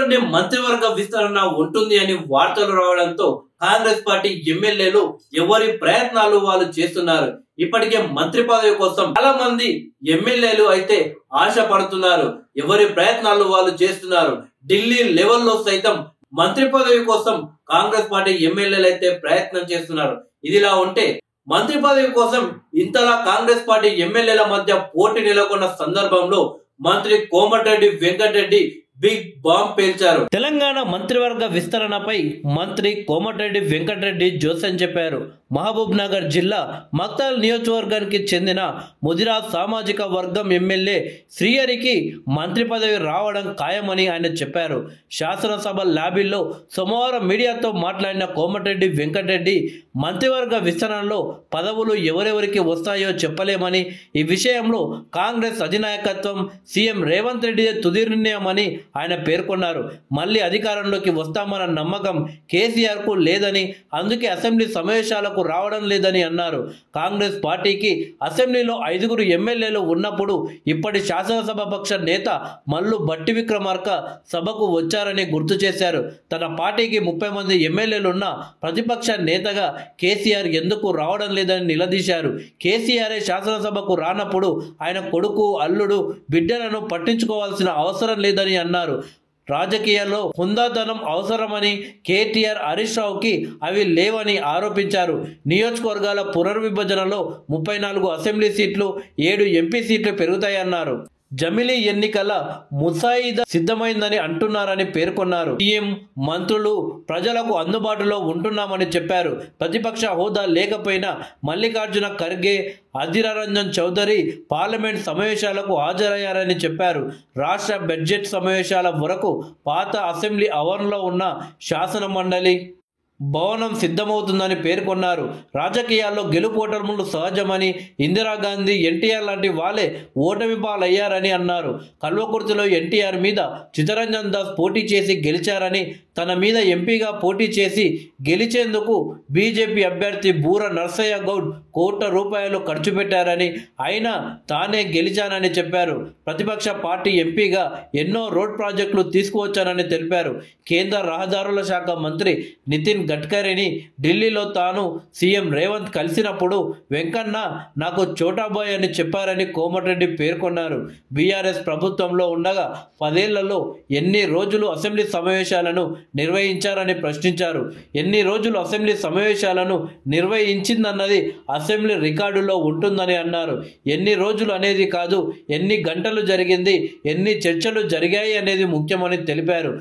త్వరలోనే మంత్రివర్గ విస్తరణ ఉంటుంది అని వార్తలు రావడంతో కాంగ్రెస్ పార్టీ ఎమ్మెల్యేలు ఎవరి ప్రయత్నాలు వాళ్ళు చేస్తున్నారు. ఇప్పటికే మంత్రి పదవి కోసం చాలా మంది ఎమ్మెల్యేలు అయితే ఆశ పడుతున్నారు. ఎవరి ప్రయత్నాలు వాళ్ళు చేస్తున్నారు. ఢిల్లీ లెవెల్లో సైతం మంత్రి పదవి కోసం కాంగ్రెస్ పార్టీ ఎమ్మెల్యేలు అయితే ప్రయత్నం చేస్తున్నారు. ఇదిలా ఉంటే మంత్రి పదవి కోసం ఇంతలా కాంగ్రెస్ పార్టీ ఎమ్మెల్యేల మధ్య పోటీ నెలకొన్న సందర్భంలో మంత్రి కోమటిరెడ్డి వెంకటరెడ్డి బిగ్ బాంబ్ పేల్చారు. తెలంగాణ మంత్రివర్గ విస్తరణపై మంత్రి కోమటిరెడ్డి వెంకటరెడ్డి జోస్యం చెప్పారు. మహబూబ్ నగర్ జిల్లా మక్తల్ నియోజకవర్గానికి చెందిన ముదిరాజ్ సామాజిక వర్గం ఎమ్మెల్యే శ్రీహరికి మంత్రి పదవి రావడం ఖాయమని ఆయన చెప్పారు. శాసనసభ ల్యాబీల్లో సోమవారం మీడియాతో మాట్లాడిన కోమటిరెడ్డి వెంకటరెడ్డి మంత్రివర్గ విస్తరణలో పదవులు ఎవరెవరికి వస్తాయో చెప్పలేమని, ఈ విషయంలో కాంగ్రెస్ అధినాయకత్వం సీఎం రేవంత్ రెడ్డి తుది నిర్ణయమని ఆయన పేర్కొన్నారు. మళ్ళీ అధికారంలోకి వస్తామన్న నమ్మకం కేసీఆర్ కు లేదని, అందుకే అసెంబ్లీ సమావేశాలకు రావడం లేదని అన్నారు. కాంగ్రెస్ పార్టీకి అసెంబ్లీలో 5 ఎమ్మెల్యేలు ఉన్నప్పుడు ఇప్పటి శాసనసభాపక్ష నేత మల్లు భట్టి విక్రమార్క సభకు వచ్చారని గుర్తు చేశారు. తన పార్టీకి 30 మంది ఎమ్మెల్యేలున్న ప్రతిపక్ష నేతగా కేసీఆర్ ఎందుకు రావడం లేదని నిలదీశారు. కేసీఆర్ శాసనసభకు రానప్పుడు ఆయన కొడుకు, అల్లుడు, బిడ్డలను పట్టించుకోవాల్సిన అవసరం లేదని అన్నారు. రాజకీయాల్లో హుందాతనం అవసరమని, కేటీఆర్, హరీష్ రావుకి అవి లేవని ఆరోపించారు. నియోజకవర్గాల పునర్విభజనలో 34 అసెంబ్లీ సీట్లు, 7 ఎంపీ సీట్లు పెరుగుతాయన్నారు. జమిలీ ఎన్నికల ముసాయిదా సిద్ధమైందని అంటున్నారని పేర్కొన్నారు. సీఎం, మంత్రులు ప్రజలకు అందుబాటులో ఉంటున్నామని చెప్పారు. ప్రతిపక్ష హోదా లేకపోయినా మల్లికార్జున ఖర్గే, అధీర్ రంజన్ చౌదరి పార్లమెంట్ సమావేశాలకు హాజరయ్యారని చెప్పారు. రాష్ట్ర బడ్జెట్ సమావేశాల వరకు పాత అసెంబ్లీ ఆవరణలో ఉన్న శాసన మండలి భవనం సిద్ధమవుతుందని పేర్కొన్నారు. రాజకీయాల్లో గెలుపోటములు సహజమని, ఇందిరాగాంధీ, ఎన్టీఆర్ లాంటి వాళ్ళే ఓటమి పాలయ్యారని అన్నారు. కల్వకుర్తిలో ఎన్టీఆర్ మీద చిత్తరంజన్ దాస్ పోటీ చేసి గెలిచారని, తన మీద ఎంపీగా పోటీ చేసి గెలిచేందుకు బీజేపీ అభ్యర్థి బూర నర్సయ్య గౌడ్ ₹1 కోట్ల ఖర్చు పెట్టారని, అయినా తానే గెలిచానని చెప్పారు. ప్రతిపక్ష పార్టీ ఎంపీగా ఎన్నో రోడ్ ప్రాజెక్టులు తీసుకువచ్చానని తెలిపారు. కేంద్ర రహదారుల శాఖ మంత్రి నితిన్ గడ్కరీని ఢిల్లీలో తాను సీఎం రేవంత్ కలిసినప్పుడు వెంకన్న నాకు చోటాబాయ్ అని చెప్పారని కోమటిరెడ్డి పేర్కొన్నారు. బీఆర్ఎస్ ప్రభుత్వంలో ఉండగా 10 ఏళ్లలో ఎన్ని రోజులు అసెంబ్లీ సమావేశాలను నిర్వహించారని ప్రశ్నించారు. ఎన్ని రోజులు అసెంబ్లీ సమావేశాలను నిర్వహించిందన్నది అసెంబ్లీ రికార్డులో ఉంటుందని అన్నారు. ఎన్ని రోజులు అనేది కాదు, ఎన్ని గంటలు జరిగింది, ఎన్ని చర్చలు జరిగాయి అనేది ముఖ్యమని తెలిపారు.